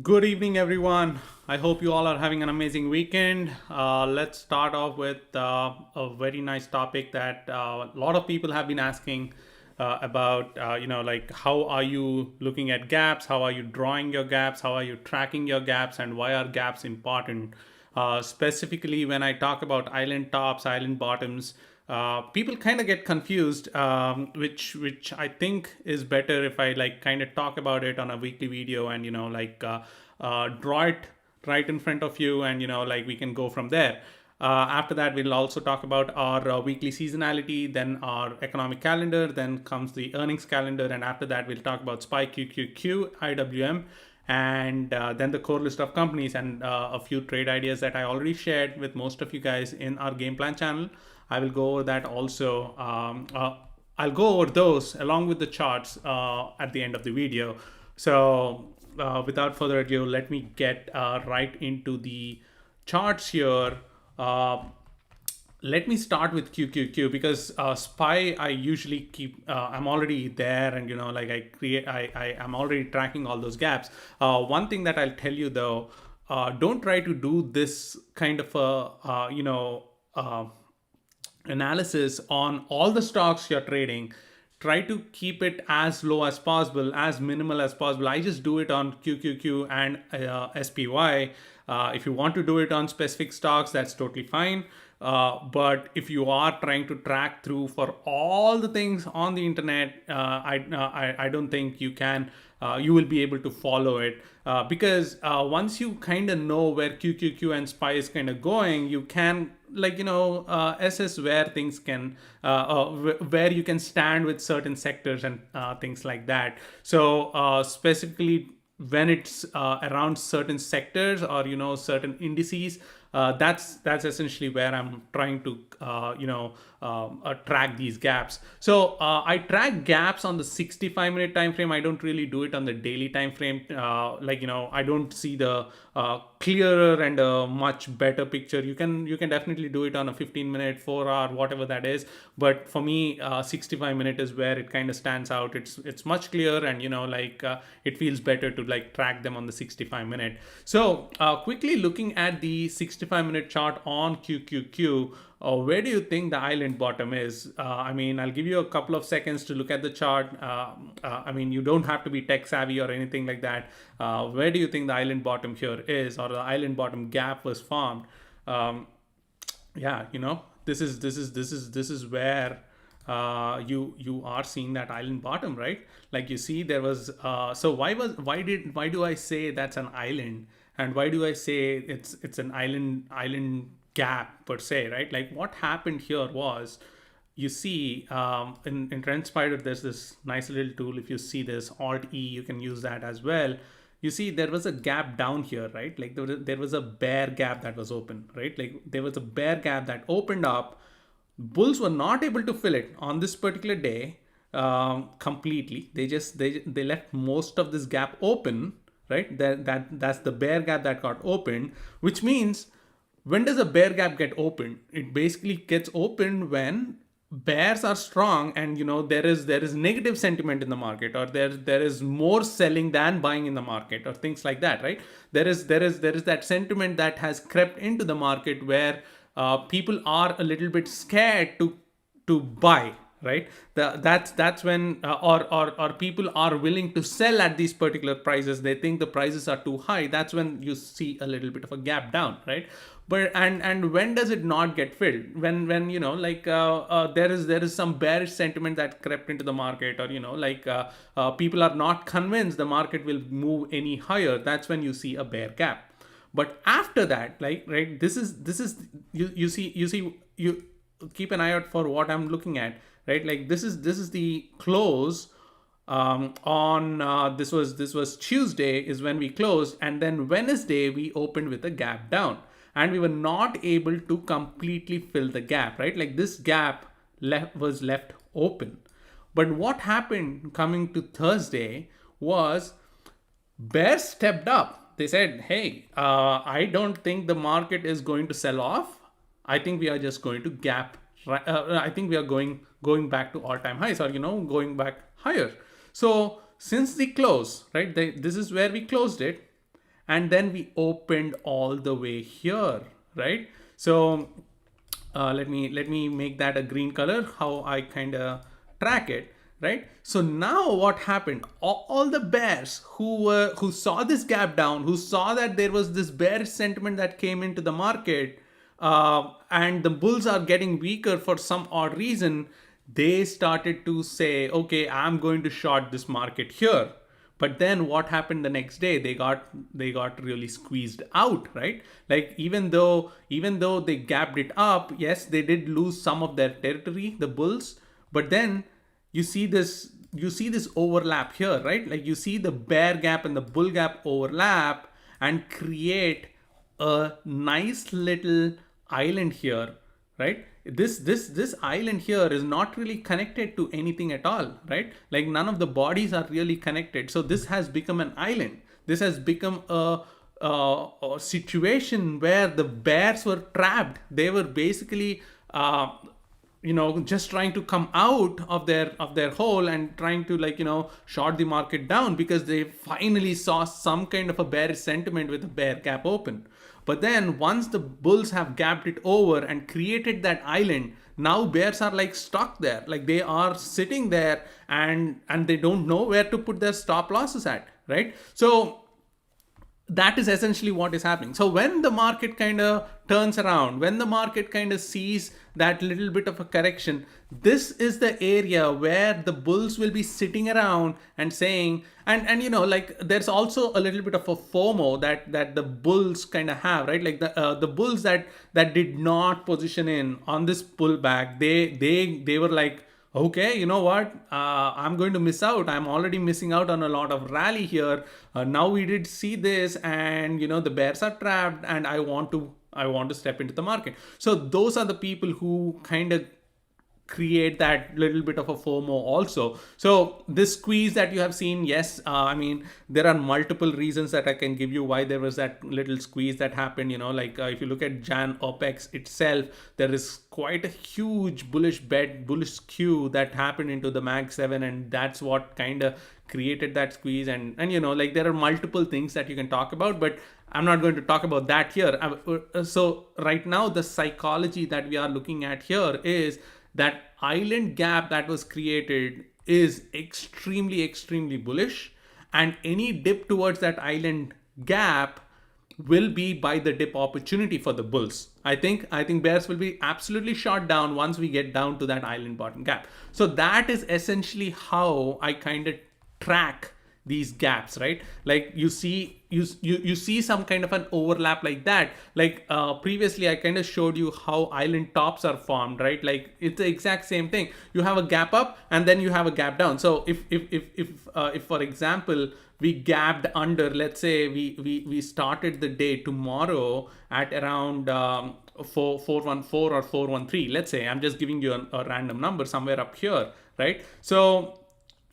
Good evening, everyone. I hope you all are having an amazing weekend. Let's start off with a very nice topic that a lot of people have been asking about. Like how are you looking at gaps? How are you drawing your gaps? How are you tracking your gaps? And why are gaps important? Specifically, when I talk about island tops, island bottoms, people kind of get confused, which I think is better if I like kind of talk about it on a weekly video and draw it right in front of you, and like we can go from there. After that, we'll also talk about our weekly seasonality, then our economic calendar, then comes the earnings calendar, and after that, we'll talk about SPY, QQQ, IWM, and then the core list of companies and a few trade ideas that I already shared with most of you guys in our game plan channel. I will go over that also. I'll go over those along with the charts at the end of the video. So without further ado, let me get right into the charts here. Let me start with QQQ because SPY I usually keep. I'm already there, and like I am already tracking all those gaps. One thing that I'll tell you though, don't try to do this kind of analysis on all the stocks you're trading. Try to keep it as low as possible, as minimal as possible. I just do it on QQQ and SPY. If you want to do it on specific stocks, that's totally fine. But if you are trying to track through for all the things on the internet, I don't think you can. You will be able to follow it because once you kind of know where QQQ and SPY is kind of going, you can assess where things can where you can stand with certain sectors and things like that. So specifically when it's around certain sectors or certain indices, that's essentially where I'm trying to track these gaps. So I track gaps on the 65-minute time frame. I don't really do it on the daily time frame. I don't see the clearer and a much better picture. You can definitely do it on a 15-minute, 4 hour, whatever that is. But for me, 65-minute is where it kind of stands out. It's much clearer, and it feels better to like track them on the 65-minute. So quickly looking at the 65-minute chart on QQQ. Where do you think the island bottom is? I'll give you a couple of seconds to look at the chart. You don't have to be tech savvy or anything like that. Where do you think the island bottom here is, or the island bottom gap was formed? This is where you are seeing that island bottom, right? Like you see, there was so why do I say that's an island, and why do I say it's an island gap per se, right? Like what happened here was, you see, in TrendSpider, there's this nice little tool. If you see this Alt E, you can use that as well. You see, there was a gap down here, right? Like there was a bear gap that was open, right? Like there was a bear gap that opened up. Bulls were not able to fill it on this particular day completely. They left most of this gap open, right? That's the bear gap that got opened, which means, when does a bear gap get opened? It basically gets opened when bears are strong, and there is negative sentiment in the market, or there is more selling than buying in the market, or things like that, right? There is that sentiment that has crept into the market where people are a little bit scared to buy, right? That's when or people are willing to sell at these particular prices. They think the prices are too high. That's when you see a little bit of a gap down, right? But and when does it not get filled? When there is some bearish sentiment that crept into the market, or people are not convinced the market will move any higher. That's when you see a bear gap. But after that, like, right, this is you keep an eye out for what I'm looking at, right? Like this is the close on this was Tuesday is when we closed, and then Wednesday we opened with a gap down, and we were not able to completely fill the gap, right? Like this gap was left open. But what happened coming to Thursday was, bears stepped up. They said, hey, I don't think the market is going to sell off. I think we are just going to gap. I think we are going back to all-time highs, or going back higher. So since the close, right, this is where we closed it. and then we opened all the way here, right? So let me make that a green color, how I kind of track it, right? So now what happened, all the bears who saw this gap down, who saw that there was this bearish sentiment that came into the market, and the bulls are getting weaker for some odd reason, they started to say, okay, I'm going to short this market here. But then what happened the next day? They got really squeezed out, right? Like even though they gapped it up, yes, they did lose some of their territory, the bulls. But then you see this overlap here, right? Like you see the bear gap and the bull gap overlap and create a nice little island here, right? This island here is not really connected to anything at all, right? Like none of the bodies are really connected, so this has become an island. This has become a situation where the bears were trapped. They were basically just trying to come out of their hole and trying to short the market down because they finally saw some kind of a bearish sentiment with a bear gap open. But then once the bulls have gapped it over and created that island, now bears are like stuck there, like they are sitting there and they don't know where to put their stop losses at, right? So that is essentially what is happening. So when the market kind of turns around, when the market kind of sees that little bit of a correction, this is the area where the bulls will be sitting around and saying, and like there's also a little bit of a FOMO that the bulls kind of have, right? Like the bulls that did not position in on this pullback, they were like, okay, you know what? I'm going to miss out. I'm already missing out on a lot of rally here. Now we did see this, and the bears are trapped, and I want to step into the market. So those are the people who kind of create that little bit of a FOMO also. So this squeeze that you have seen, yes, I mean, there are multiple reasons that I can give you why there was that little squeeze that happened. If you look at Jan OPEX itself, there is quite a huge bullish skew that happened into the Mag 7, and that's what kind of created that squeeze. And there are multiple things that you can talk about, but I'm not going to talk about that here. So right now, the psychology that we are looking at here is that island gap that was created is extremely bullish, and any dip towards that island gap will be by the dip opportunity for the bulls. I think bears will be absolutely shot down once we get down to that island bottom gap. So that is essentially how I kind of track these gaps, right? Like you see some kind of an overlap like that. Like previously I kind of showed you how island tops are formed, right? Like it's the exact same thing. You have a gap up and then you have a gap down. So if for example we gapped under, let's say we started the day tomorrow at around 414 or 413, let's say, I'm just giving you a random number somewhere up here, right? So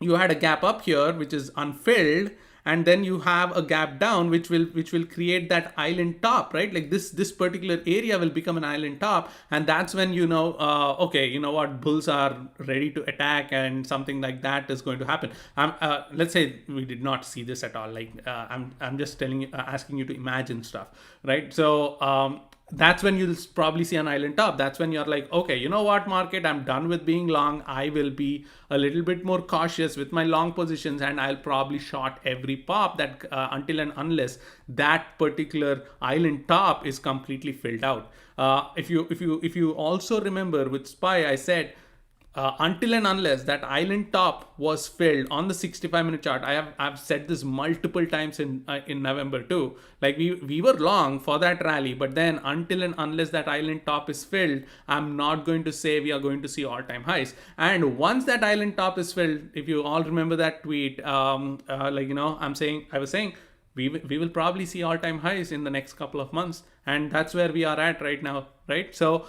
you had a gap up here which is unfilled, and then you have a gap down which will create that island top, right? Like this particular area will become an island top, and that's when okay, you know what, bulls are ready to attack and something like that is going to happen. Let's say we did not see this at all. Like I'm just telling you, asking you to imagine stuff, right? So that's when you'll probably see an island top. That's when you're like, okay, you know what, market, I'm done with being long. I will be a little bit more cautious with my long positions, and I'll probably short every pop that until and unless that particular island top is completely filled out. If you also remember with SPY, I said until and unless that island top was filled on the 65-minute chart. I've said this multiple times in November too. Like we were long for that rally, but then until and unless that island top is filled, I'm not going to say we are going to see all-time highs. And once that island top is filled, if you all remember that tweet, I was saying we will probably see all-time highs in the next couple of months, and that's where we are at right now, right? So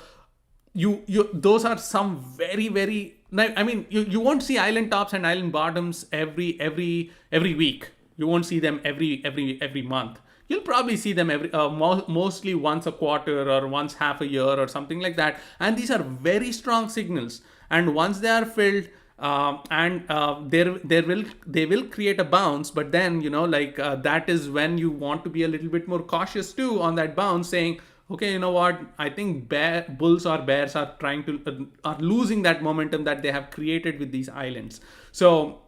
you those are some very, I mean, you won't see island tops and island bottoms every week. You won't see them every month. You'll probably see them mostly once a quarter or once half a year or something like that. And these are very strong signals. And once they are filled, and they will create a bounce, but then that is when you want to be a little bit more cautious too on that bounce, saying, okay, you know what, I think bulls or bears are trying to are losing that momentum that they have created with these islands. So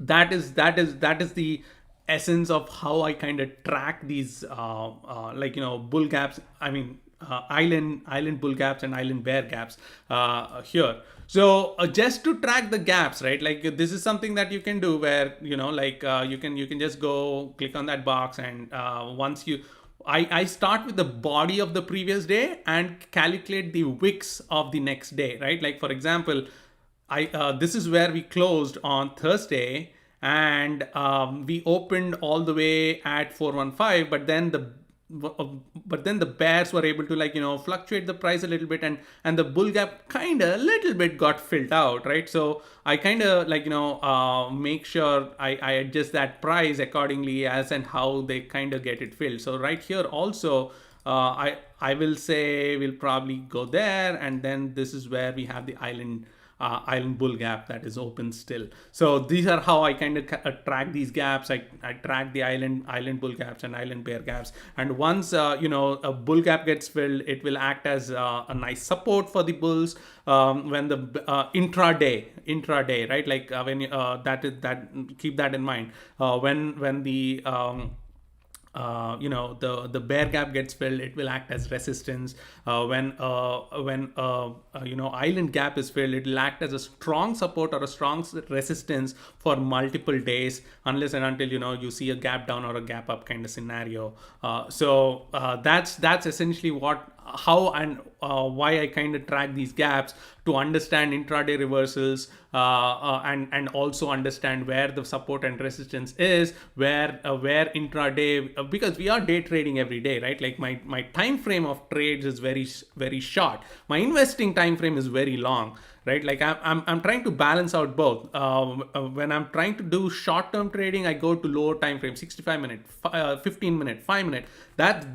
that is the essence of how I kind of track these bull gaps, I mean, island bull gaps and island bear gaps here. So just to track the gaps, right, like this is something that you can do where you can just go click on that box, and once you I start with the body of the previous day and calculate the wicks of the next day, right? Like for example, I this is where we closed on Thursday, and we opened all the way at 415, but then the bears were able to fluctuate the price a little bit, and the bull gap kind of a little bit got filled out, right? So I kind of make sure I adjust that price accordingly as and how they kind of get it filled. So right here also, I will say we'll probably go there, and then this is where we have the island bull gap that is open still. So these are how I kind of track these gaps. I track the island bull gaps and island bear gaps, and once a bull gap gets filled, it will act as a nice support for the bulls when the intraday, right? Like when that keep that in mind, when the the bear gap gets filled, it will act as resistance. When island gap is filled, it will act as a strong support or a strong resistance for multiple days, unless and until you see a gap down or a gap up kind of scenario. That's essentially how and why I kind of track these gaps, to understand intraday reversals, and also understand where the support and resistance is, where intraday, because we are day trading every day, right? Like my time frame of trades is very very short. My investing time frame is very long, right? Like I'm trying to balance out both. When I'm trying to do short term trading, I go to lower time frame, 65-minute, 15-minute, 5-minute.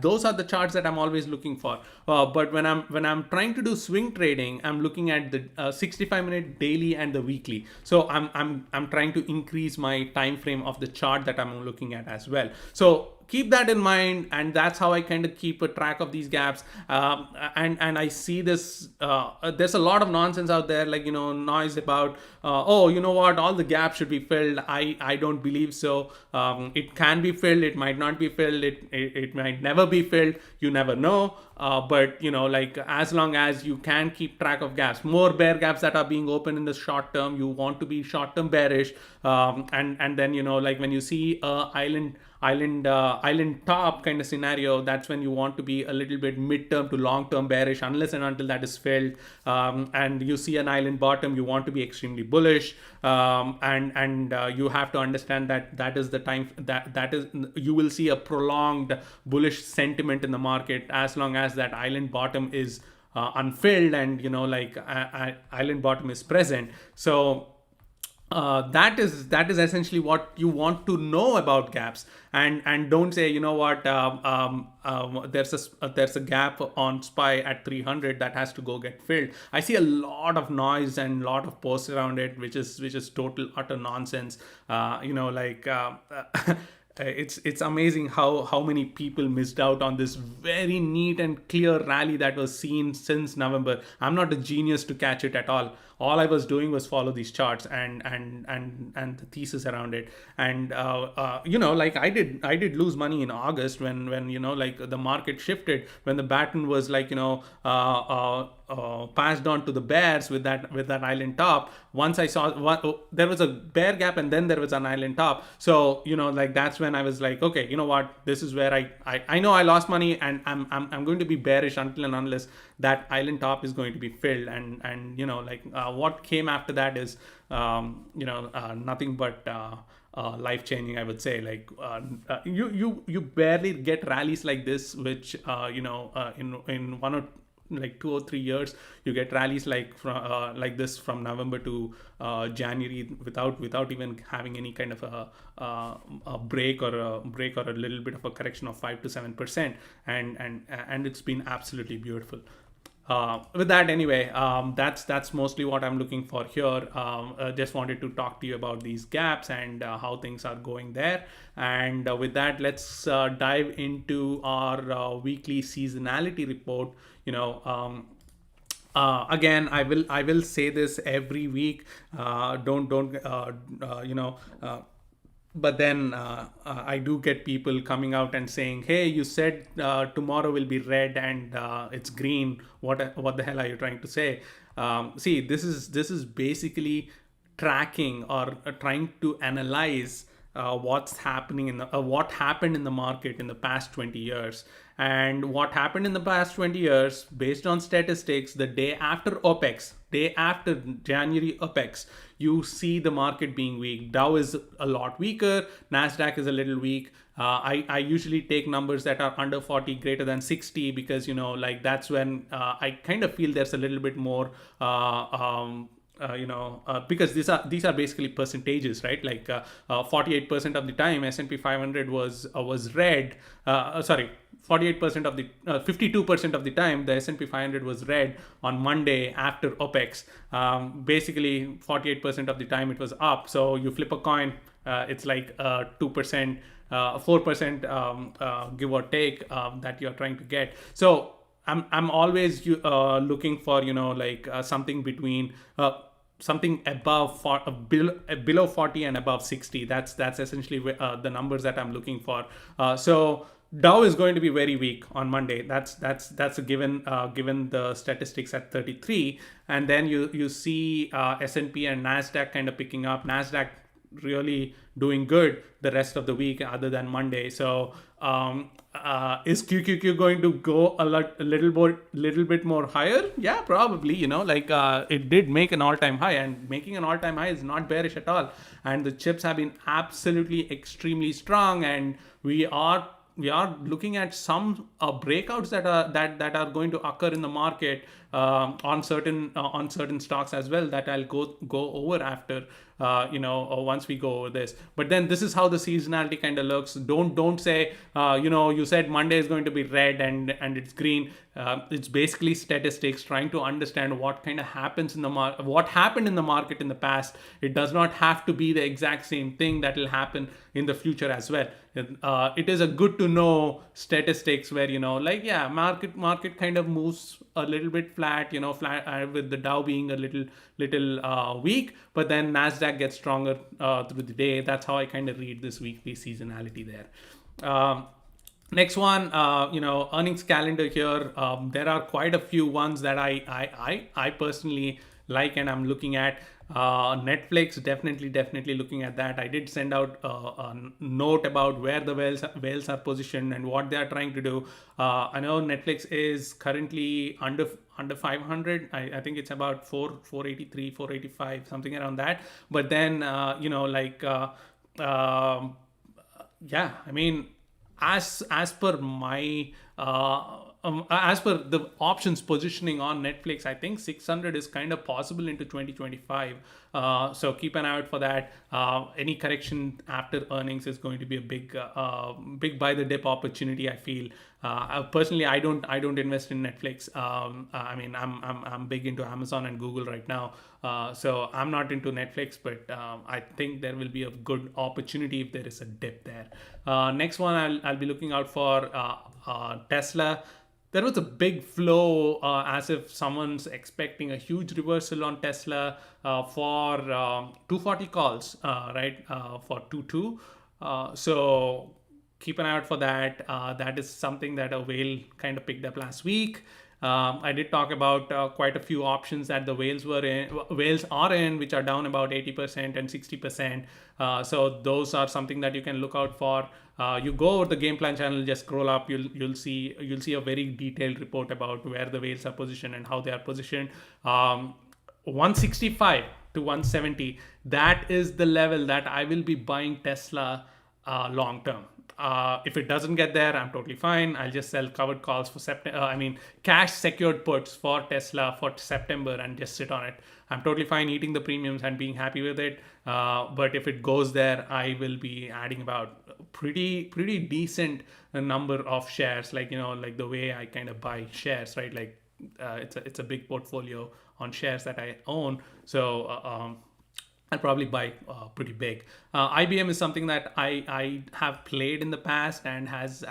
Those are the charts that I'm always looking for. But when I'm trying to do swing trading, I'm looking at the 65-minute daily and the weekly. So I'm trying to increase my time frame of the chart that I'm looking at as well. So keep that in mind, and that's how I kind of keep a track of these gaps. And I see this, there's a lot of nonsense out there, like noise about oh, you know what, all the gaps should be filled. I don't believe so. It can be filled, it might not be filled, it might never be filled, you never know. But as long as you can keep track of gaps, more bear gaps that are being opened in the short term, you want to be short term bearish. And then when you see island top kind of scenario, that's when you want to be a little bit mid-term to long-term bearish, unless and until that is filled. And you see an island bottom, you want to be extremely bullish. And you have to understand that is the time that is you will see a prolonged bullish sentiment in the market as long as that island bottom is unfilled, and island bottom is present. So that is essentially what you want to know about gaps, and don't say, there's a gap on SPY at 300 that has to go get filled. I see a lot of noise and a lot of posts around it, which is total utter nonsense. It's amazing how many people missed out on this very neat and clear rally that was seen since November. I'm not a genius to catch it at all. All I was doing was follow these charts and the thesis around it. And I did lose money in August when the market shifted, when the baton was passed on to the bears with that island top. Once I saw there was a bear gap and then there was an island top. So that's when I was like, okay, you know what, this is where I know I lost money, and I'm going to be bearish until and unless that island top is going to be filled. And what came after that is nothing but life changing, I would say. You barely get rallies like this, which in 2 or 3 years you get rallies like this from November to January without even having any kind of a break or a little bit of a correction of 5 to 7%, and it's been absolutely beautiful. With that, anyway, that's mostly what I'm looking for here. Just wanted to talk to you about these gaps and how things are going there. And with that, let's dive into our weekly seasonality report. You know, again, I will say this every week. Don't you know. But then I do get people coming out and saying, "Hey, you said tomorrow will be red and it's green. What the hell are you trying to say?" See, this is basically tracking or trying to analyze what's happening what happened in the market in the past 20 years. And what happened in the past 20 years, based on statistics, the day after OPEX, day after January OPEX, you see the market being weak. Dow is a lot weaker, Nasdaq is a little weak. I usually take numbers that are under 40, greater than 60, because like that's when I kind of feel there's a little bit more because these are basically percentages, right? Like 48% of the time S&P 500 was red. Sorry, 48% of the 52% of the time the S&P 500 was red on Monday after OPEX. Basically 48% of the time it was up. So you flip a coin, it's like 2%, 4% give or take that you're trying to get. So I'm always looking for something between something above below 40 and above 60. That's essentially the numbers that I'm looking for. So Dow is going to be very weak on Monday. That's a given, given the statistics at 33. And then you see S&P and Nasdaq kind of picking up. Nasdaq really doing good the rest of the week other than Monday. So is QQQ going to go a little bit more higher? Yeah, probably. It did make an all-time high, and making an all-time high is not bearish at all. And the chips have been absolutely extremely strong, and we are looking at some breakouts that are going to occur in the market on certain stocks as well, that I'll go over after once we go over this. But then this is how the seasonality kind of looks. Don't say you said Monday is going to be red and it's green. It's basically statistics, trying to understand what kind of happens in the market, what happened in the market in the past. It does not have to be the exact same thing that will happen in the future as well. It is a good to know statistics where market kind of moves a little bit flat, with the Dow being a little weak, but then Nasdaq gets stronger through the day. That's how I kind of read this weekly seasonality there. Next one, earnings calendar here. There are quite a few ones that I personally like and I'm looking at. Netflix, definitely looking at that. I did send out a note about where the whales are positioned and what they are trying to do. I know Netflix is currently under 500. I think it's about 483, 485, something around that. But then yeah, I mean, as per my as per the options positioning on Netflix, I think 600 is kind of possible into 2025. So keep an eye out for that. Any correction after earnings is going to be a big buy the dip opportunity, I feel. Personally, I don't invest in Netflix. I mean, I'm big into Amazon and Google right now. So I'm not into Netflix, but I think there will be a good opportunity if there is a dip there. Next one, I'll be looking out for Tesla. There was a big flow, as if someone's expecting a huge reversal on Tesla for 240 calls, right, for 2.2. So keep an eye out for that. That is something that a whale kind of picked up last week. I did talk about quite a few options that the whales are in, which are down about 80% and 60%. So those are something that you can look out for. You go over the game plan channel, just scroll up, you'll see a very detailed report about where the whales are positioned and how they are positioned. 165 to 170, that is the level that I will be buying Tesla long term. If it doesn't get there, I'm totally fine. I'll just sell covered calls for September. Cash secured puts for Tesla for September and just sit on it. I'm totally fine eating the premiums and being happy with it. But if it goes there, I will be adding about pretty decent number of shares, like the way I kind of buy shares, right? Like it's a big portfolio on shares that I own. So I'll probably buy pretty big. IBM is something that I have played in the past and has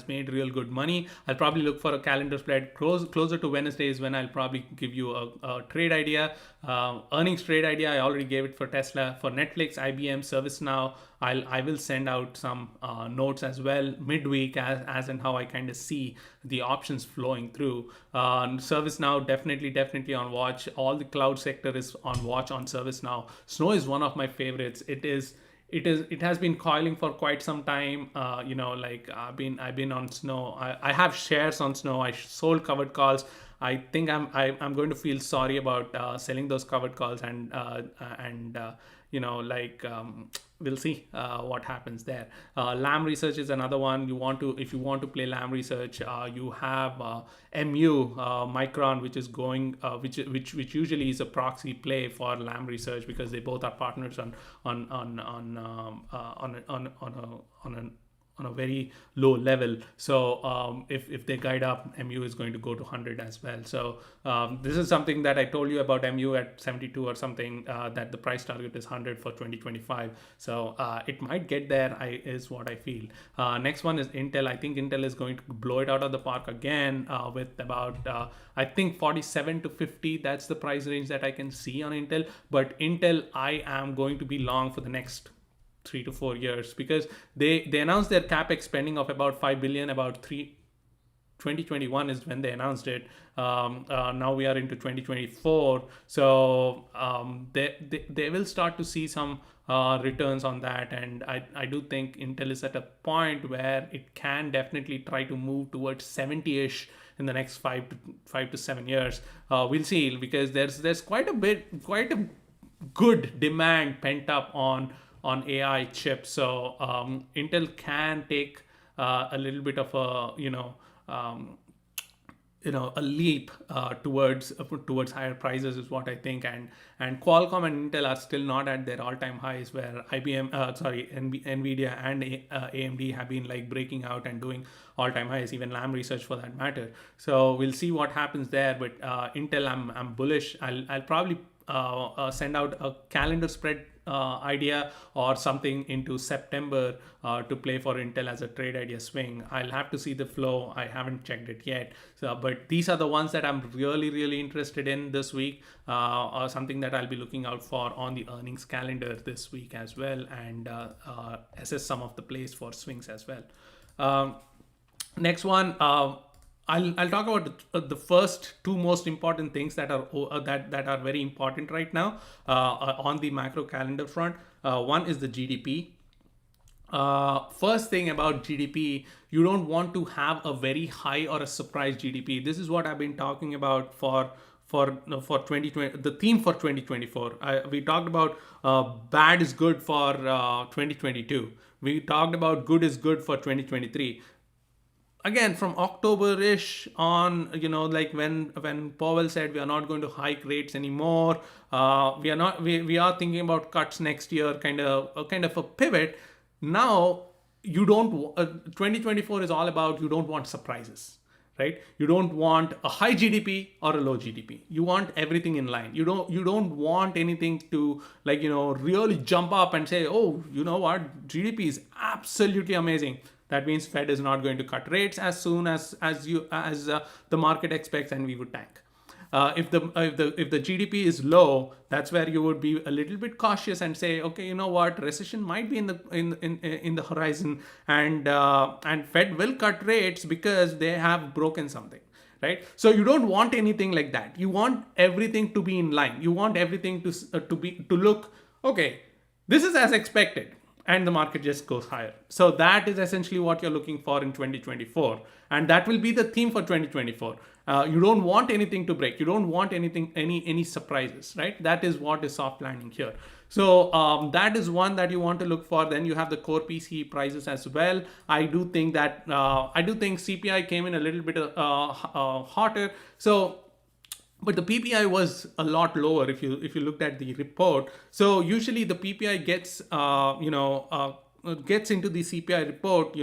made real good money. I'll probably look for a calendar spread closer to Wednesday is when I'll probably give you a trade idea, earnings trade idea. I already gave it for Tesla, for Netflix, IBM, ServiceNow. I will send out some notes as well midweek as and how I kind of see the options flowing through. ServiceNow definitely on watch. All the cloud sector is on watch on ServiceNow. Snow is one of my favorites. It has been coiling for quite some time. Like I've been on Snow. I have shares on Snow. I sold covered calls. I think I'm going to feel sorry about selling those covered calls, and we'll see what happens there. Lam Research is another one. If you want to play Lam Research, you have MU Micron, which is going which usually is a proxy play for Lam Research because they both are partners on a very low level. So if they guide up, MU is going to go to 100 as well. So this is something that I told you about MU at 72 or something, that the price target is 100 for 2025. So it might get there, is what I feel. Next one is Intel. I think Intel is going to blow it out of the park again with about, I think 47 to 50. That's the price range that I can see on Intel. But Intel, I am going to be long for the next 3 to 4 years because they announced their capex spending of about 5 billion 2021 is when they announced it. Now we are into 2024, so they will start to see some returns on that, and I do think Intel is at a point where it can definitely try to move towards 70ish in the next 5 to 7 years. We'll see, because there's quite a good demand pent up on AI chips. So Intel can take a little bit of a leap towards higher prices is what I think. And Qualcomm and Intel are still not at their all-time highs, where Nvidia and AMD have been like breaking out and doing all-time highs, even Lam Research for that matter. So we'll see what happens there. But Intel, I'm bullish. I'll probably send out a calendar spread idea or something into September to play for Intel as a trade idea swing. I'll have to see the flow. I haven't checked it yet. So, but these are the ones that I'm really interested in this week, or something that I'll be looking out for on the earnings calendar this week as well, and assess some of the plays for swings as well. Next one. I'll talk about the first two most important things that are very important right now on the macro calendar front. One is the GDP. First thing about GDP, you don't want to have a very high or a surprise GDP. This is what I've been talking about for 2020, the theme for 2024. We talked about bad is good for 2022. We talked about good is good for 2023. Again, from October-ish on, like when Powell said we are not going to hike rates anymore, we are thinking about cuts next year, kind of a pivot. Now, 2024 is all about, you don't want surprises, right? You don't want a high GDP or a low GDP. You want everything in line. You don't want anything to really jump up and say, oh, you know what, GDP is absolutely amazing. That means Fed is not going to cut rates as soon as the market expects, and we would tank. If the GDP is low, that's where you would be a little bit cautious and say, okay, you know what, recession might be in the horizon, and Fed will cut rates because they have broken something, right? So you don't want anything like that. You want everything to be in line. You want everything to look okay. This is as expected, and the market just goes higher. So that is essentially what you're looking for in 2024. And that will be the theme for 2024. You don't want anything to break. You don't want any surprises, right? That is what is soft landing here. So that is one that you want to look for. Then you have the core PCE prices as well. I do think CPI came in a little bit hotter. So, but the PPI was a lot lower if you looked at the report. So usually the PPI gets gets into the CPI report,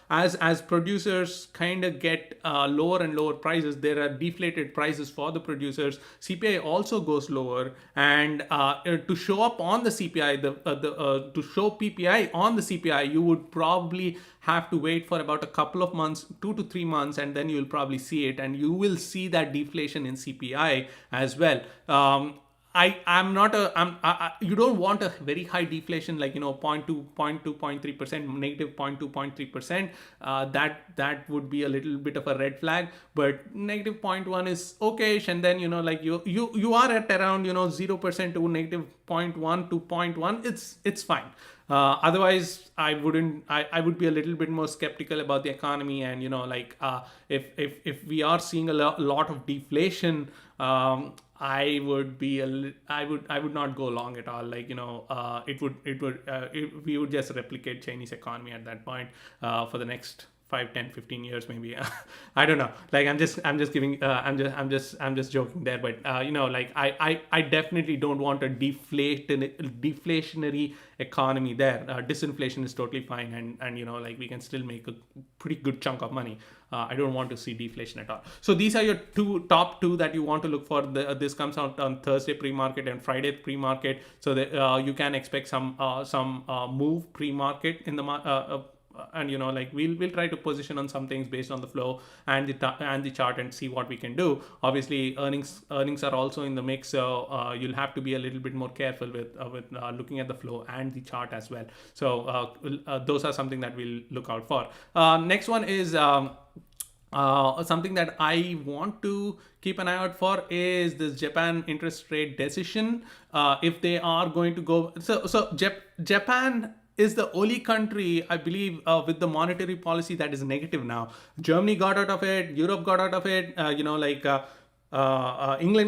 as producers kind of get lower and lower prices, there are deflated prices for the producers. CPI also goes lower, and to show up on the CPI, to show PPI on the CPI, you would probably have to wait for about a couple of months, 2 to 3 months, and then you'll probably see it, and you will see that deflation in CPI as well. I'm not a you don't want a very high deflation, like 0.2, 0.3%, negative 0.2, 0.3%. That would be a little bit of a red flag, but negative 0.1 is okay. And then you are at around 0% to negative 0.1 to 0.1. It's fine. Otherwise, I would be a little bit more skeptical about the economy, and if we are seeing a lot of deflation, I would not go long at all. We would just replicate Chinese economy at that point for the next 5, 10, 15 years maybe. I don't know. I'm just giving. I'm just joking there. But I definitely don't want a deflationary economy there. Disinflation is totally fine, and we can still make a pretty good chunk of money. I don't want to see deflation at all. So these are your top two that you want to look for. This comes out on Thursday pre-market and Friday pre-market, so that you can expect some move pre-market in the and we'll try to position on some things based on the flow and the chart, and see what we can do. Obviously, earnings are also in the mix, so you'll have to be a little bit more careful with looking at the flow and the chart as well. So those are something that we'll look out for. Next one is something that I want to keep an eye out for is this Japan interest rate decision. If they are going to go, so Japan is the only country, I believe, with the monetary policy that is negative now. Germany got out of it, Europe got out of it, England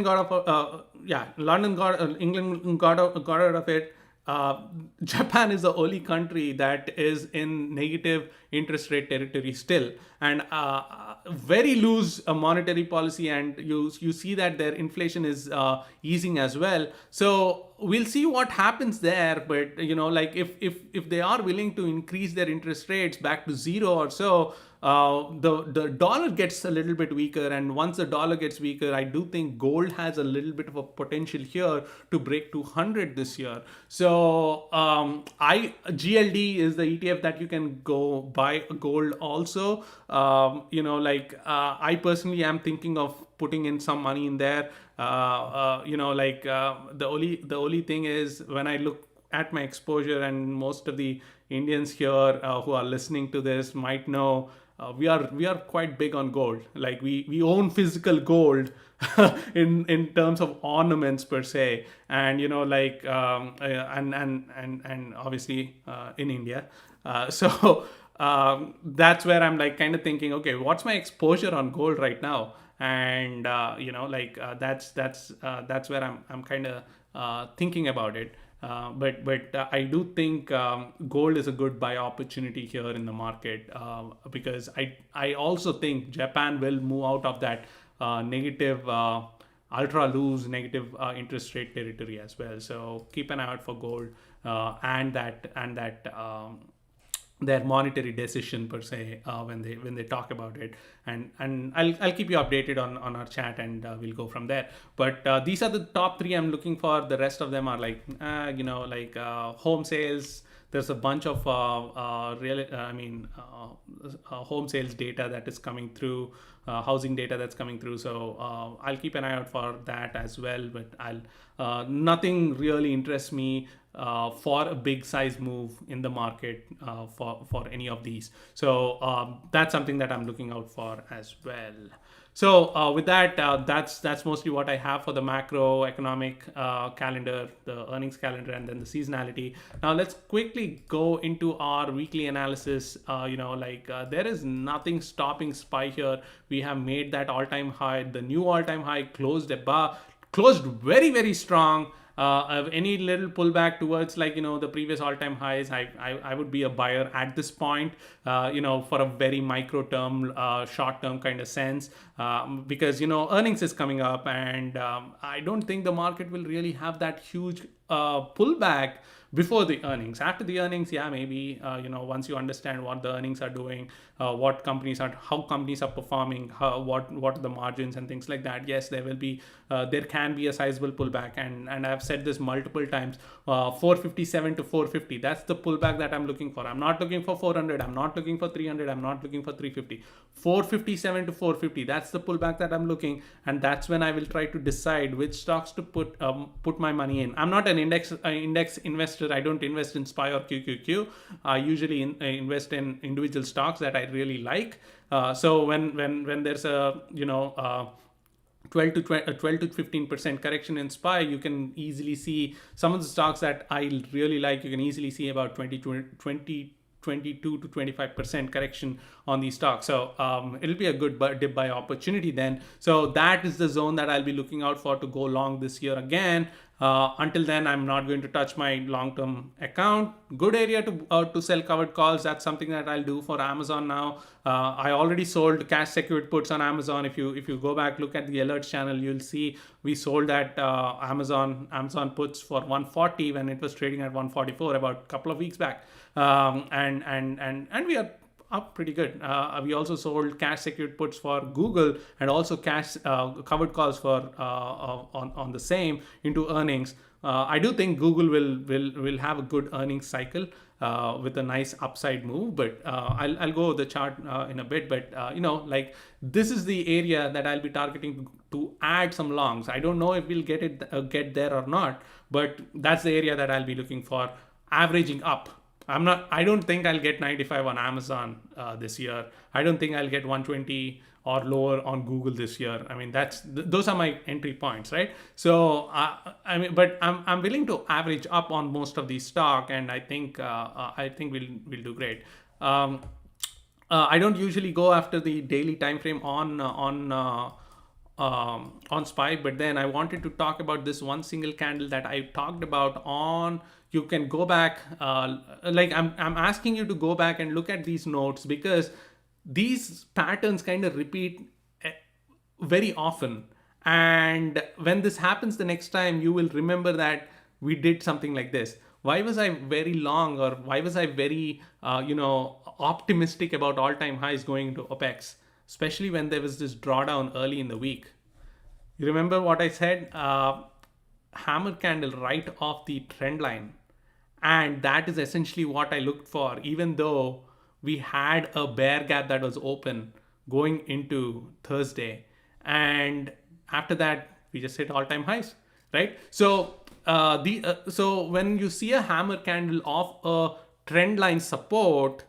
got out London England got out of it. Japan is the only country that is in negative interest rate territory still, and very loose monetary policy, and you see that their inflation is easing as well. So we'll see what happens there, but if they are willing to increase their interest rates back to zero or so, the dollar gets a little bit weaker, and once the dollar gets weaker, I do think gold has a little bit of a potential here to break 200 this year. So GLD is the ETF that you can go buy gold also. I personally am thinking of putting in some money in there. The only thing is, when I look at my exposure, and most of the Indians here who are listening to this might know, we are quite big on gold. Like we own physical gold in terms of ornaments per se, and and obviously in India. So that's where I'm kind of thinking, okay, what's my exposure on gold right now? And that's where I'm kind of thinking about it. But I do think gold is a good buy opportunity here in the market, because I also think Japan will move out of that negative ultra loose negative interest rate territory as well. So keep an eye out for gold and that their monetary decision per se when they talk about it, and I'll keep you updated on our chat, and we'll go from there. But these are the top three I'm looking for. The rest of them are home sales. There's a bunch of home sales data that is coming through, housing data that's coming through. So I'll keep an eye out for that as well. But nothing really interests me for a big size move in the market for any of these. So that's something that I'm looking out for as well. So with that, that's mostly what I have for the macroeconomic calendar, the earnings calendar, and then the seasonality. Now let's quickly go into our weekly analysis. There is nothing stopping SPY here. We have made that all-time high. The new all-time high closed very, very strong. Any little pullback towards the previous all-time highs, I would be a buyer at this point, for a very micro term, short term kind of sense, because earnings is coming up, and I don't think the market will really have that huge pullback. before the earnings. After the earnings, yeah, maybe once you understand what the earnings are doing, what companies are, how companies are performing, what are the margins and things like that. Yes, there can be a sizable pullback, and I've said this multiple times. 457 to 450. That's the pullback that I'm looking for. I'm not looking for 400. I'm not looking for 300. I'm not looking for 350. 457 to 450. That's the pullback that I'm looking, and that's when I will try to decide which stocks to put my money in. I'm not an index investor. I don't invest in SPY or QQQ. I usually invest in individual stocks that I really like. So when there's a 12 to 15% correction in SPY, you can easily see some of the stocks that I really like. You can easily see about 22 to 25% correction on these stocks. So it'll be a good dip buy opportunity then. So that is the zone that I'll be looking out for to go long this year again. Until then, I'm not going to touch my long-term account. Good area to sell covered calls. That's something that I'll do for Amazon now. I already sold cash secured puts on Amazon. If you go back, look at the alerts channel, you'll see we sold that Amazon puts for 140 when it was trading at 144 about a couple of weeks back. And we are up pretty good. We also sold cash secured puts for Google, and also cash covered calls for on the same into earnings. I do think Google will have a good earnings cycle with a nice upside move, but I'll go the chart in a bit. But like this is the area that I'll be targeting to add some longs. I don't know if we'll get there or not, but that's the area that I'll be looking for, averaging up. I don't think I'll get 95 on Amazon this year. I don't think I'll get 120 or lower on Google this year. I mean, those are my entry points, right? So but I'm willing to average up on most of these stock, and I think we'll do great. I don't usually go after the daily time frame on SPY, but then I wanted to talk about this one single candle that I talked about on. You can go back, like I'm asking you to go back and look at these notes, because these patterns kind of repeat very often. And when this happens the next time, you will remember that we did something like this. Why was I very long, or why was I very, optimistic about all-time highs going into OPEX, especially when there was this drawdown early in the week? You remember what I said? Hammer candle right off the trend line. And that is essentially what I looked for, even though we had a bear gap that was open going into Thursday. And after that, we just hit all-time highs, right? So so when you see a hammer candle off a trend line support,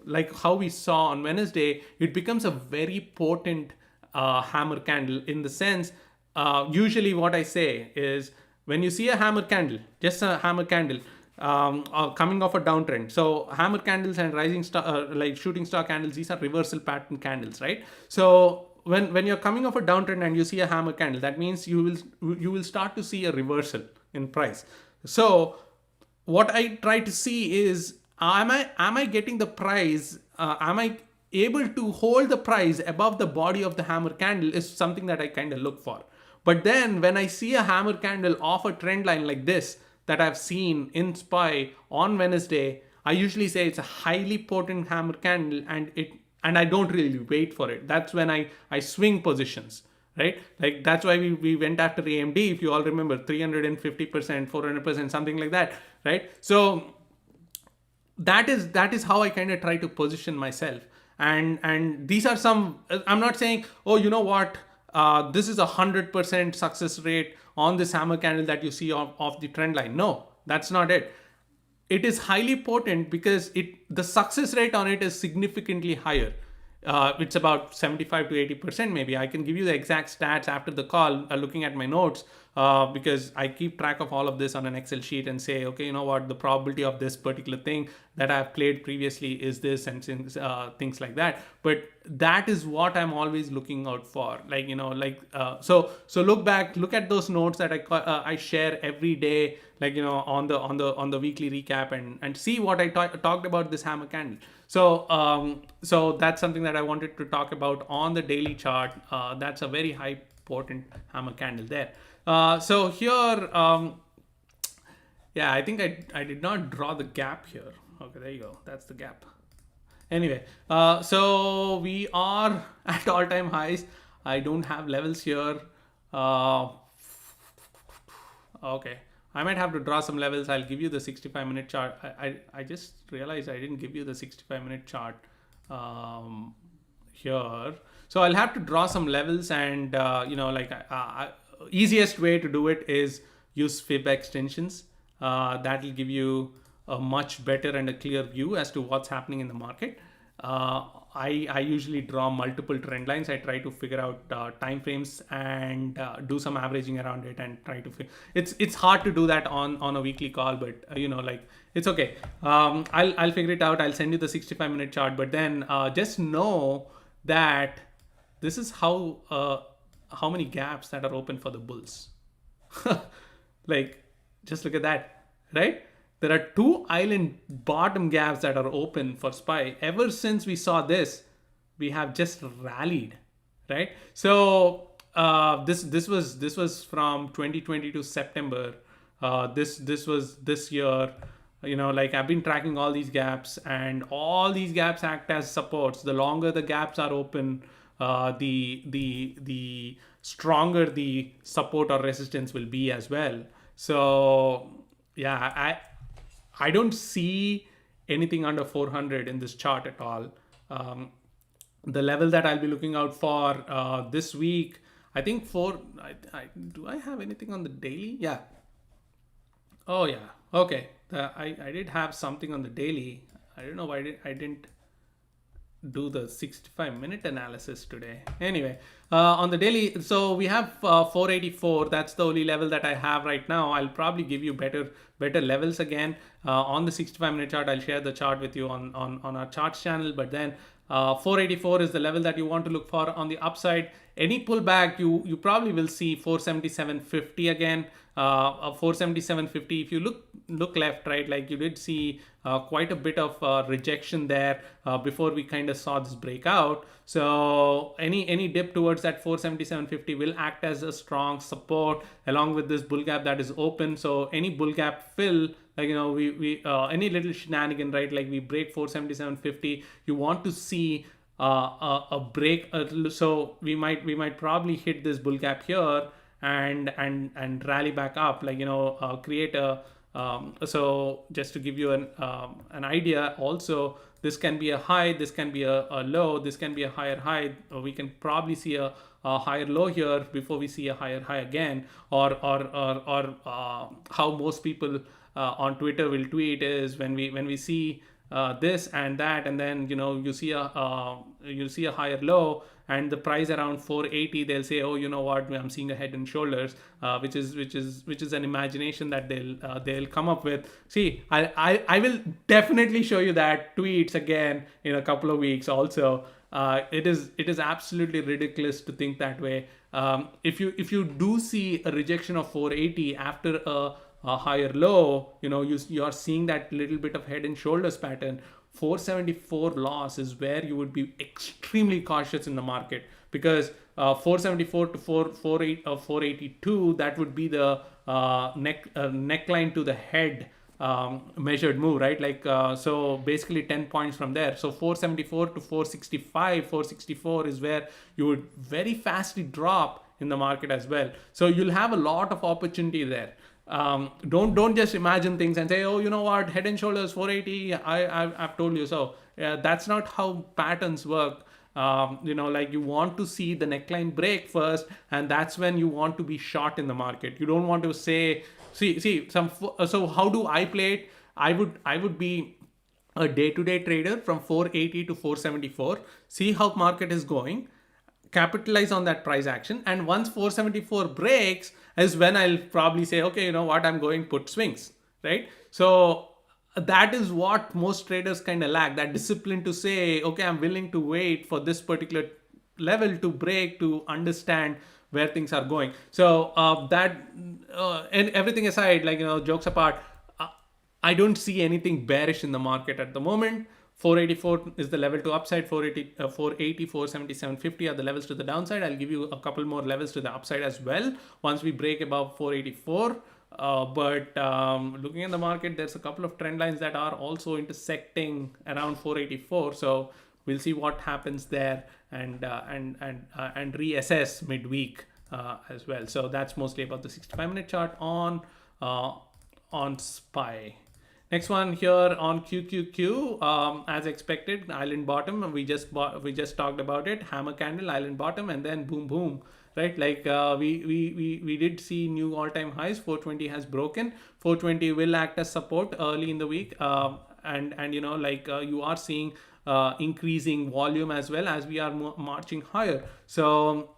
like how we saw on Wednesday, it becomes a very potent hammer candle, in the sense, usually what I say is, when you see a hammer candle, just a hammer candle, coming off a downtrend. So hammer candles and rising star, like shooting star candles, these are reversal pattern candles, right? So when you're coming off a downtrend and you see a hammer candle, that means you will start to see a reversal in price. So what I try to see is, am I getting the price? Am I able to hold the price above the body of the hammer candle, is something that I kind of look for. But then when I see a hammer candle off a trend line like this, that I've seen in SPY on Wednesday, I usually say it's a highly potent hammer candle, and I don't really wait for it. That's when I swing positions, right? Like that's why we went after AMD, if you all remember, 350%, 400%, something like that, right? So that is how I kind of try to position myself. And these are some, I'm not saying, oh, you know what, this is 100% success rate on this hammer candle that you see off the trend line. No, that's not it. It is highly potent because the success rate on it is significantly higher. It's about 75 to 80% maybe. I can give you the exact stats after the call, looking at my notes, because I keep track of all of this on an Excel sheet and say, okay, you know what, the probability of this particular thing that I've played previously is this, and things like that. But that is what I'm always looking out for. Like, so look at those notes that I share every day, like, on the weekly recap, and see what I talked about this hammer candle. So that's something that I wanted to talk about on the daily chart. That's a very high potent hammer candle there. So here, Yeah, I think I did not draw the gap here. Okay, there you go. That's the gap. Anyway, so we are at all-time highs. I don't have levels here. Uh, okay, I might have to draw some levels. I'll give you the 65-minute chart. I just realized I didn't give you the 65-minute chart here. So I'll have to draw some levels, and easiest way to do it is use fib extensions. That will give you a much better and a clear view as to what's happening in the market. I usually draw multiple trend lines. I try to figure out time frames and do some averaging around it and try to. It's hard to do that on a weekly call, but it's okay. I'll figure it out. I'll send you the 65-minute chart, but then just know that this is how many gaps that are open for the bulls. Like, just look at that, right? There are two island bottom gaps that are open for SPY. Ever since we saw this, we have just rallied, right? So this was from 2020 to September. This was this year. I've been tracking all these gaps, and all these gaps act as supports. The longer the gaps are open, the stronger the support or resistance will be as well. So yeah, I don't see anything under 400 in this chart at all. The level that I'll be looking out for this week, I think do I have anything on the daily? Yeah. Oh yeah. Okay. I did have something on the daily. I don't know why I didn't do the 65-minute analysis today. Anyway, on the daily, so we have 484. That's the only level that I have right now. I'll probably give you better levels again on the 65-minute chart. I'll share the chart with you on our charts channel, but then 484 is the level that you want to look for on the upside. Any pullback, you probably will see 477.50 again. 477.50. If you look left, right, like you did see quite a bit of rejection there before we kind of saw this breakout. So any dip towards that 477.50 will act as a strong support along with this bull gap that is open. So any bull gap fill, like we any little shenanigan, right, like we break 477.50, you want to see a break. So we might probably hit this bull gap here and rally back up, create a so just to give you an idea, also this can be a high, this can be a low, this can be a higher high. We can probably see a higher low here before we see a higher high again, or how most people on Twitter will tweet is when we see this and that, and then you see a higher low and the price around 480, they'll say, oh, you know what, I'm seeing a head and shoulders, which is an imagination that they'll come up with. See, I will definitely show you that tweets again in a couple of weeks also. It is absolutely ridiculous to think that way. If you do see a rejection of 480 after a higher low, you are seeing that little bit of head and shoulders pattern. 474 loss is where you would be extremely cautious in the market, because 474 to 482, that would be the neckline to the head measured move, right? So basically 10 points from there. So 474 to 465, 464 is where you would very fastly drop in the market as well. So you'll have a lot of opportunity there. Don't just imagine things and say, oh, you know what, head and shoulders 480, I've told you so. That's not how patterns work. You want to see the neckline break first, and that's when you want to be short in the market. You don't want to say, so how do I play it? I would be a day-to-day trader from 480 to 474, see how market is going, capitalize on that price action, and once 474 breaks is when I'll probably say, okay, you know what, I'm going put swings, right? So that is what most traders kind of lack, that discipline to say, okay, I'm willing to wait for this particular level to break to understand where things are going. So and everything aside, jokes apart, I don't see anything bearish in the market at the moment. 484 is the level to upside, 480, 477.50 are the levels to the downside. I'll give you a couple more levels to the upside as well once we break above 484. But looking at the market, there's a couple of trend lines that are also intersecting around 484. So we'll see what happens there, and reassess midweek as well. So that's mostly about the 65-minute chart uh, on SPY. Next one here on QQQ, as expected, island bottom. We just talked about it. Hammer candle, island bottom, and then boom, boom. Right, like we did see new all-time highs. 420 has broken. 420 will act as support early in the week, and you are seeing increasing volume as well as we are marching higher. So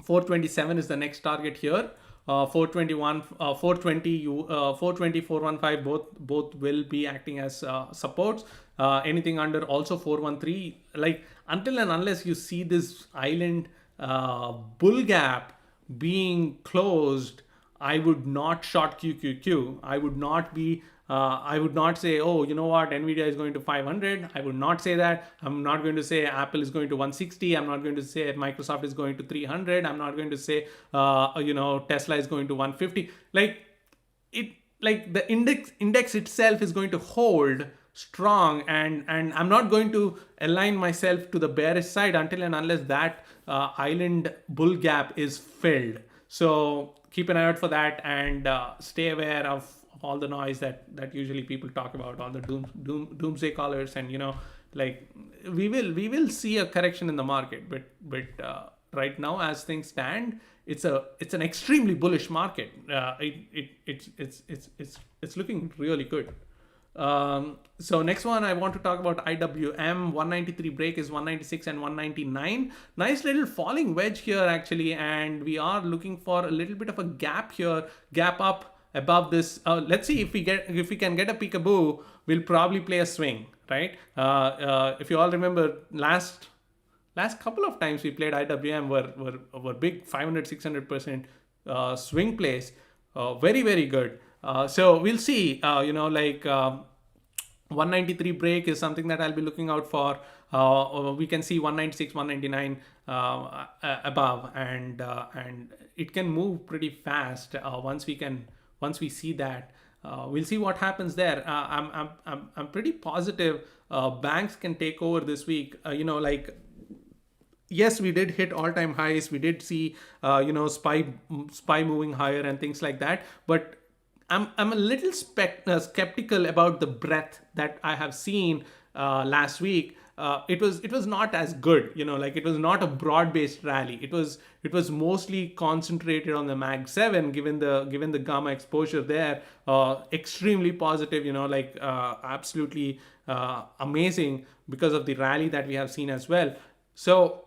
427 is the next target here. 421, 420, 420, 415, both will be acting as supports. Anything under also 413, like until and unless you see this island bull gap being closed, I would not short QQQ. I would not say, oh, you know what, Nvidia is going to 500. I would not say that. I'm not going to say Apple is going to 160. I'm not going to say Microsoft is going to 300. I'm not going to say, Tesla is going to 150. Like the index itself is going to hold strong, and I'm not going to align myself to the bearish side until and unless that island bull gap is filled. So keep an eye out for that, and stay aware of all the noise that usually people talk about, all the doomsday callers, and we will see a correction in the market, but right now as things stand, it's an extremely bullish market. It's looking really good. So next one I want to talk about IWM. 193 break is 196 and 199. Nice little falling wedge here actually, and we are looking for a little bit of a gap here, gap up above this. Let's see if we can get a peekaboo. We'll probably play a swing, right? If you all remember, last couple of times we played IWM were big 500-600% swing plays, very very good. So we'll see. 193 break is something that I'll be looking out for. We can see 196, 199 above, and it can move pretty fast once we see that. We'll see what happens there. I'm pretty positive banks can take over this week. Yes, we did hit all-time highs. We did see SPY moving higher and things like that. But I'm a little skeptical about the breadth that I have seen last week. It was not as good, it was not a broad-based rally. It was mostly concentrated on the Mag 7, given the gamma exposure there. Extremely positive, absolutely amazing because of the rally that we have seen as well. So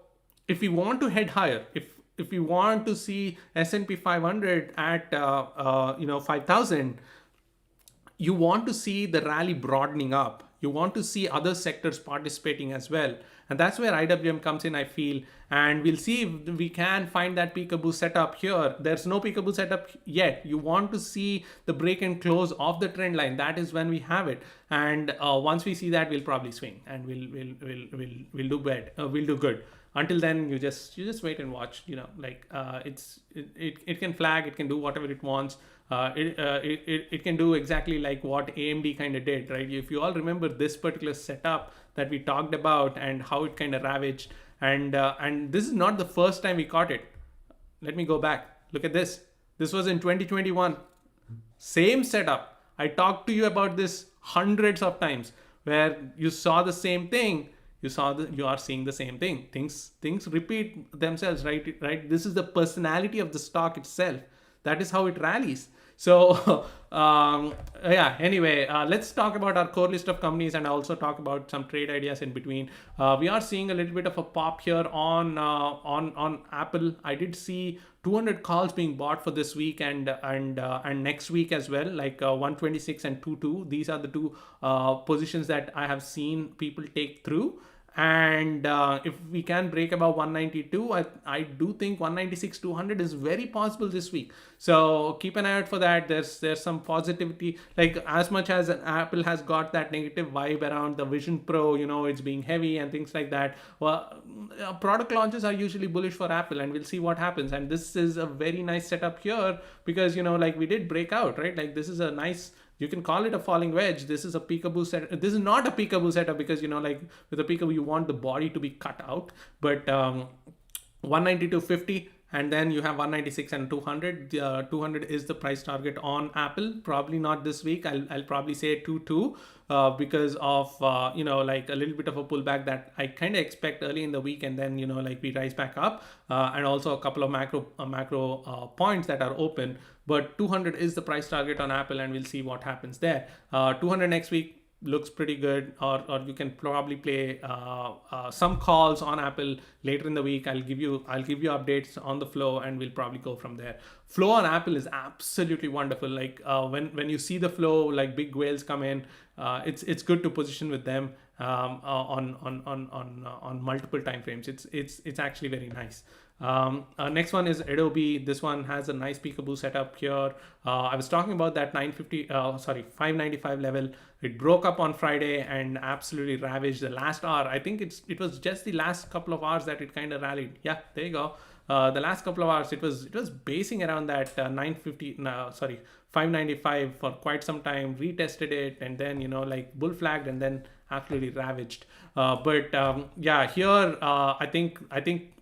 if we want to head higher, if we want to see S&P 500 at 5,000, you want to see the rally broadening up. You want to see other sectors participating as well. And that's where IWM comes in, I feel. And we'll see if we can find that peekaboo setup here. There's no peekaboo setup yet. You want to see the break and close of the trend line. That is when we have it. And once we see that, we'll probably swing, and we'll do bad. We'll do good. Until then, you just wait and watch. It can flag. It can do whatever it wants. It can do exactly like what AMD kind of did, right? If you all remember this particular setup that we talked about and how it kind of ravaged, and this is not the first time we caught it. Let me go back. Look at this. This was in 2021. Same setup. I talked to you about this hundreds of times, where you saw the same thing. You are seeing the same thing. Things repeat themselves, right? This is the personality of the stock itself. That is how it rallies. So anyway, let's talk about our core list of companies and also talk about some trade ideas in between. We are seeing a little bit of a pop here on Apple. I did see 200 calls being bought for this week and next week as well, like 126 and 22. These are the two positions that I have seen people take through. And if we can break above 192, I do think 196 200 is very possible this week. So keep an eye out for that. There's some positivity, like as much as Apple has got that negative vibe around the Vision Pro, it's being heavy and things like that. Well, product launches are usually bullish for Apple, and we'll see what happens. And this is a very nice setup here because like we did break out, right? Like this is a nice, you can call it a falling wedge. This is a peekaboo set. This is not a peekaboo setup because like with a peekaboo you want the body to be cut out. But 192.50, and then you have 196 and 200. 200 is the price target on Apple. Probably not this week. I'll probably say 2 because of like a little bit of a pullback that I kind of expect early in the week, and then like we rise back up, and also a couple of macro points that are open. But 200 is the price target on Apple, and we'll see what happens there. 200 next week looks pretty good, or you can probably play some calls on Apple later in the week. I'll give you updates on the flow, and we'll probably go from there. Flow on Apple is absolutely wonderful. Like when you see the flow, like big whales come in, it's good to position with them on multiple time frames. It's actually very nice. Next one is Adobe. This one has a nice peekaboo setup here. I was talking about that 595 level. It broke up on Friday and absolutely ravaged the last hour. I think it was just the last couple of hours that it kind of rallied. Yeah, there you go. The last couple of hours, it was basing around that 595 for quite some time. Retested it, and then like bull flagged, and then absolutely ravaged. Yeah, here I think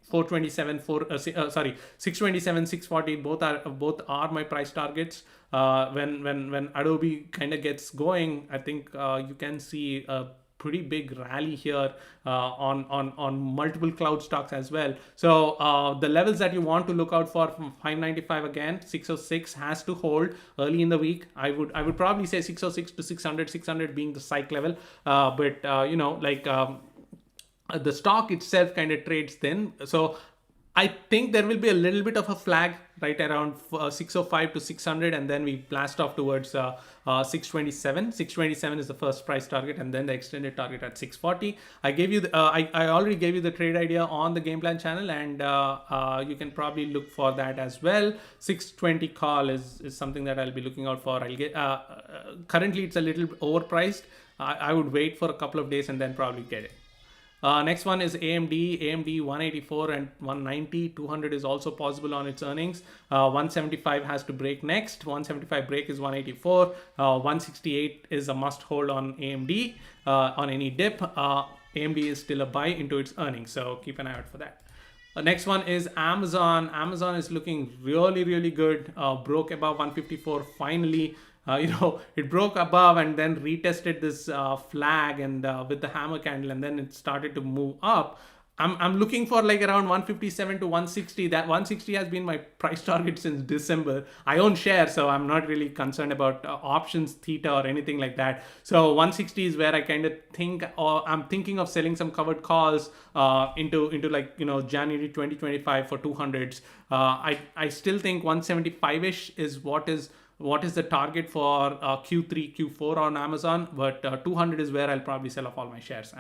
427 627 640 both are my price targets. When Adobe kind of gets going, I think you can see a pretty big rally here on multiple cloud stocks as well. So the levels that you want to look out for from 595, again 606 has to hold early in the week. I would probably say 606 to 600 being the psych level, but the stock itself kind of trades thin. So I think there will be a little bit of a flag right around 605 to 600, and then we blast off towards 627. 627 is the first price target, and then the extended target at 640. I gave you I already gave you the trade idea on the game plan channel, and you can probably look for that as well. 620 call is something that I'll be looking out for. I'll get currently it's a little overpriced. I would wait for a couple of days and then probably get it. Next one is AMD 184 and 190. 200 is also possible on its earnings. 175 has to break next. 175 break is 184. 168 is a must hold on AMD. On any dip, AMD is still a buy into its earnings, so keep an eye out for that. Next one is Amazon. Amazon is looking really, really good. Broke above 154 finally. It broke above and then retested this flag and with the hammer candle, and then it started to move up. I'm looking for like around 157 to 160. That 160 has been my price target since December. I own shares, so I'm not really concerned about options, theta, or anything like that. So 160 is where I kind of think, or I'm thinking of selling some covered calls into like January 2025 for 200s. I still think 175ish is what is the target for Q3, Q4 on Amazon, but 200 is where I'll probably sell off all my shares.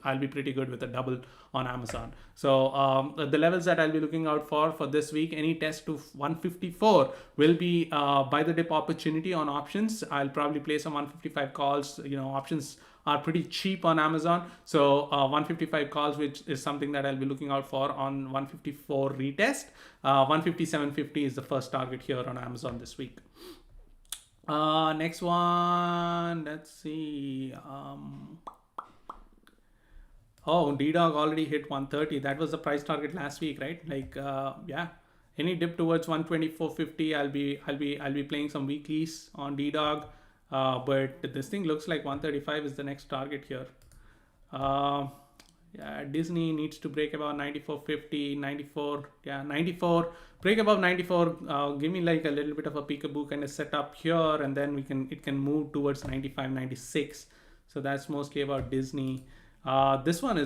I'll be pretty good with a double on Amazon. So the levels that I'll be looking out for this week, any test to 154 will be buy the dip opportunity on options. I'll probably play some 155 calls. Options are pretty cheap on Amazon. So 155 calls, which is something that I'll be looking out for on 154 retest. 157.50 is the first target here on Amazon this week. Next one, let's see. D-Dog already hit 130. That was the price target last week, right? Yeah. Any dip towards 124.50, I'll be playing some weeklies on D-Dog. But this thing looks like 135 is the next target here. Yeah, Disney needs to break above 94.50, 94. Yeah, 94. Break above 94. Give me like a little bit of a peekaboo kind of setup here, and then it can move towards 95, 96. So that's mostly about Disney. This one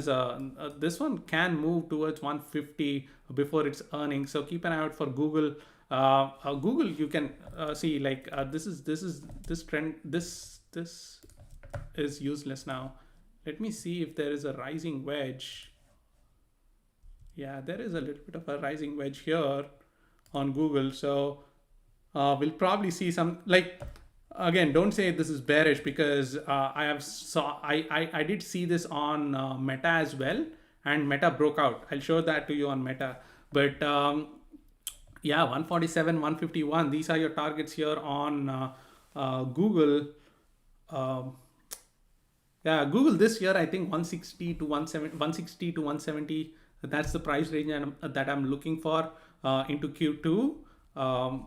can move towards 150 before its earnings. So keep an eye out for Google. Google, you can see this trend. This is useless now. let me see if there is a rising wedge. Yeah, there is a little bit of a rising wedge here on Google. So we'll probably see some, like, again, don't say this is bearish, because I did see this on Meta as well, and Meta broke out. I'll show that to you on Meta. But yeah, 147, 151, these are your targets here on Google. Yeah, Google this year, I think 160 to 170, 160 to 170. That's the price range that I'm looking for into Q2.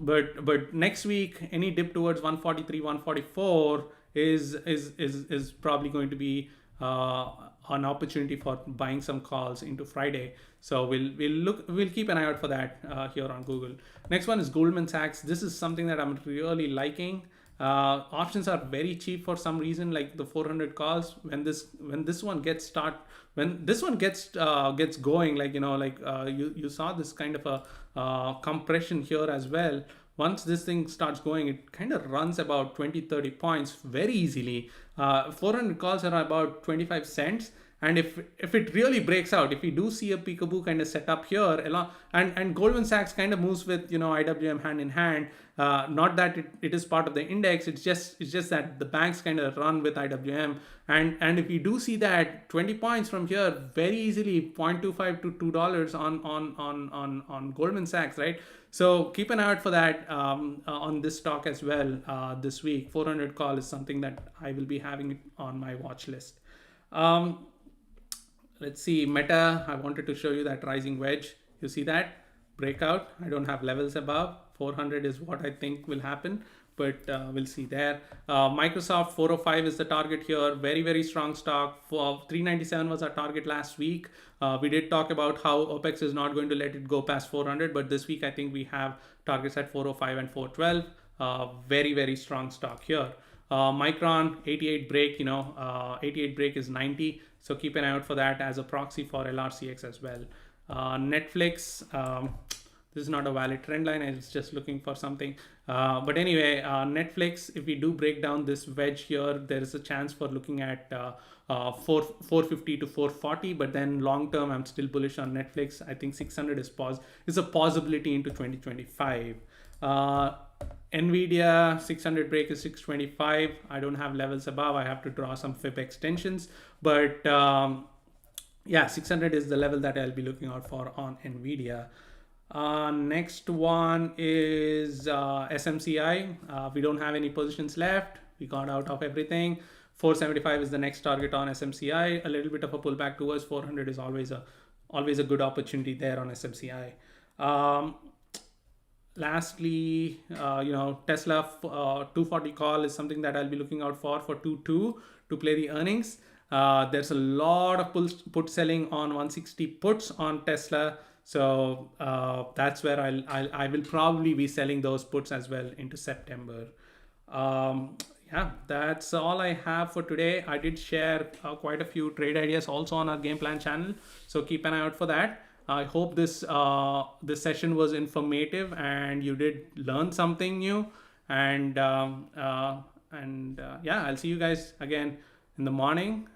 But next week, any dip towards 143, 144 is probably going to be an opportunity for buying some calls into Friday. So we'll keep an eye out for that here on Google. Next one is Goldman Sachs. This is something that I'm really liking. Options are very cheap for some reason, like the 400 calls. When this one gets going, like, you saw this kind of a compression here as well. Once this thing starts going, it kind of runs about 20-30 points very easily. 400 calls are about 25 cents. And if it really breaks out, if we do see a peekaboo kind of set up here, and Goldman Sachs kind of moves with IWM hand in hand. Not that it is part of the index. It's just that the banks kind of run with IWM. And if we do see that 20 points from here, very easily $0.25 to $2 on Goldman Sachs, right? So keep an eye out for that on this stock as well this week. 400 call is something that I will be having on my watch list. Let's see, Meta, I wanted to show you that rising wedge. You see that breakout? I don't have levels above. 400 is what I think will happen, but we'll see there. Microsoft 405 is the target here. Very, very strong stock. 397 was our target last week. We did talk about how OPEX is not going to let it go past 400, but this week I think we have targets at 405 and 412. Very, very strong stock here. Micron 88 break, 88 break is 90. So keep an eye out for that as a proxy for LRCX as well. Netflix, this is not a valid trend line. I was just looking for something. But anyway, Netflix, if we do break down this wedge here, there is a chance for looking at 450 to 440. But then long term, I'm still bullish on Netflix. I think 600 is a possibility into 2025. Nvidia 600 break is 625. I don't have levels above. I have to draw some fib extensions, but yeah, 600 is the level that I'll be looking out for on Nvidia. Next one is SMCI. We don't have any positions left. We got out of everything. 475 is the next target on SMCI. A little bit of a pullback towards 400 is always a good opportunity there on SMCI. Lastly, Tesla 240 call is something that I'll be looking out for 2.2 to play the earnings. There's a lot of put selling on 160 puts on Tesla. So that's where I will probably be selling those puts as well into September. Yeah, that's all I have for today. I did share quite a few trade ideas also on our game plan channel. So keep an eye out for that. I hope this session was informative and you did learn something new. And yeah, I'll see you guys again in the morning.